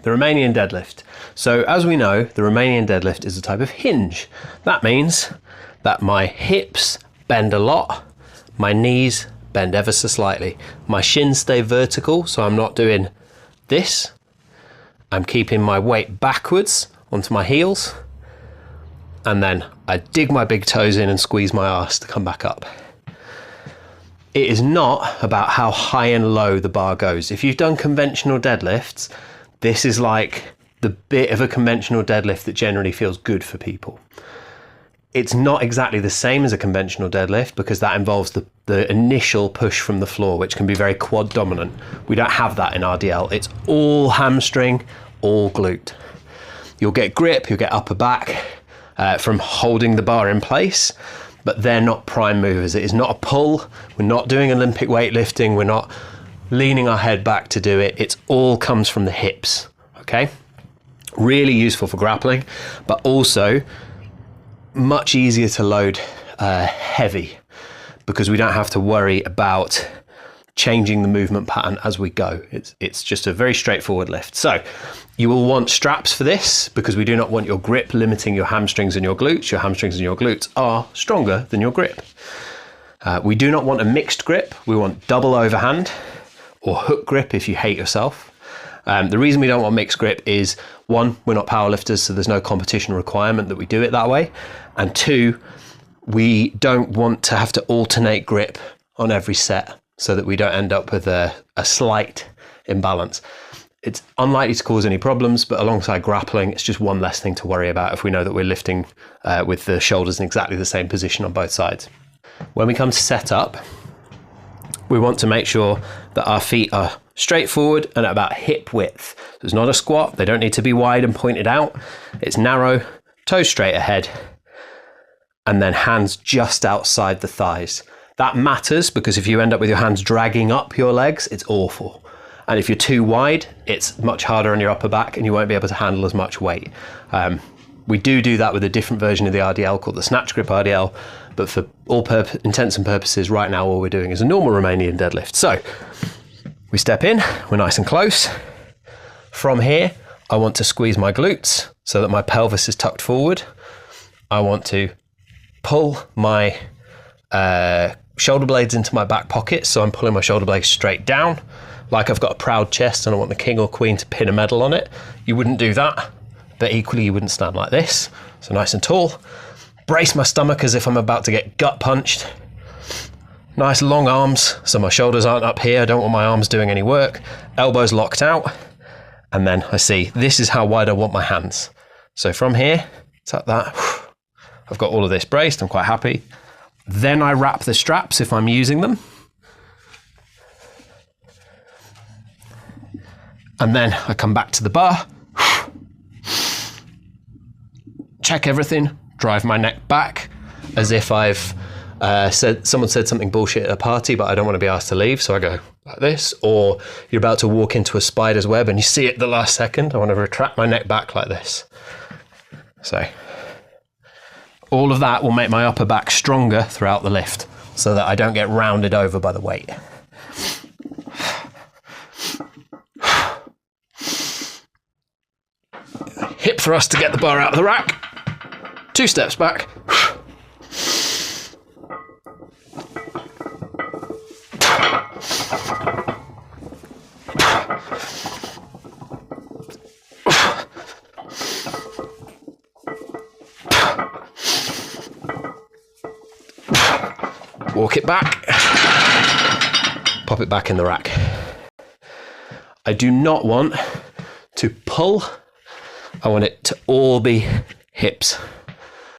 the Romanian deadlift. So as we know, the Romanian deadlift is a type of hinge. That means that my hips bend a lot, my knees bend ever so slightly. My shins stay vertical, so I'm not doing this. I'm keeping my weight backwards onto my heels, and then I dig my big toes in and squeeze my arse to come back up. It is not about how high and low the bar goes. If you've done conventional deadlifts, this is like the bit of a conventional deadlift that generally feels good for people. It's not exactly the same as a conventional deadlift because that involves the initial push from the floor, which can be very quad dominant. We don't have that in RDL. It's all hamstring, all glute. You'll get grip, you'll get upper back from holding the bar in place, but they're not prime movers. It is not a pull. We're not doing Olympic weightlifting. We're not leaning our head back to do it. It all comes from the hips, okay? Really useful for grappling, but also much easier to load heavy because we don't have to worry about changing the movement pattern as we go. It's just a very straightforward lift. So you will want straps for this because we do not want your grip limiting your hamstrings and your glutes. Your hamstrings and your glutes are stronger than your grip. We do not want a mixed grip. We want double overhand or hook grip if you hate yourself. The reason we don't want mixed grip is, one, we're not powerlifters, so there's no competition requirement that we do it that way. And two, we don't want to have to alternate grip on every set so that we don't end up with a slight imbalance. It's unlikely to cause any problems, but alongside grappling, it's just one less thing to worry about if we know that we're lifting with the shoulders in exactly the same position on both sides. When we come to set up, we want to make sure that our feet are straight forward and at about hip width. So it's not a squat. They don't need to be wide and pointed out. It's narrow, toes straight ahead, and then hands just outside the thighs. That matters because if you end up with your hands dragging up your legs, it's awful. And if you're too wide, it's much harder on your upper back and you won't be able to handle as much weight. We do that with a different version of the RDL called the Snatch Grip RDL, but for all intents and purposes, right now, all we're doing is a normal Romanian deadlift. So we step in, we're nice and close. From here, I want to squeeze my glutes so that my pelvis is tucked forward. I want to pull my shoulder blades into my back pocket, so I'm pulling my shoulder blades straight down, like I've got a proud chest and I want the king or queen to pin a medal on it. You wouldn't do that, but equally you wouldn't stand like this. So nice and tall. Brace my stomach as if I'm about to get gut punched. Nice long arms, so my shoulders aren't up here. I don't want my arms doing any work. Elbows locked out. And then I see, this is how wide I want my hands. So from here, it's like that. I've got all of this braced, I'm quite happy. Then I wrap the straps if I'm using them. And then I come back to the bar. Check everything, drive my neck back as if I've someone said something bullshit at a party, but I don't want to be asked to leave. So I go like this, or you're about to walk into a spider's web and you see it at the last second. I want to retract my neck back like this. So all of that will make my upper back stronger throughout the lift so that I don't get rounded over by the weight. Hip thrust to get the bar out of the rack. 2 steps back. Walk it back. Pop it back in the rack. I do not want to pull. I want it to all be hips.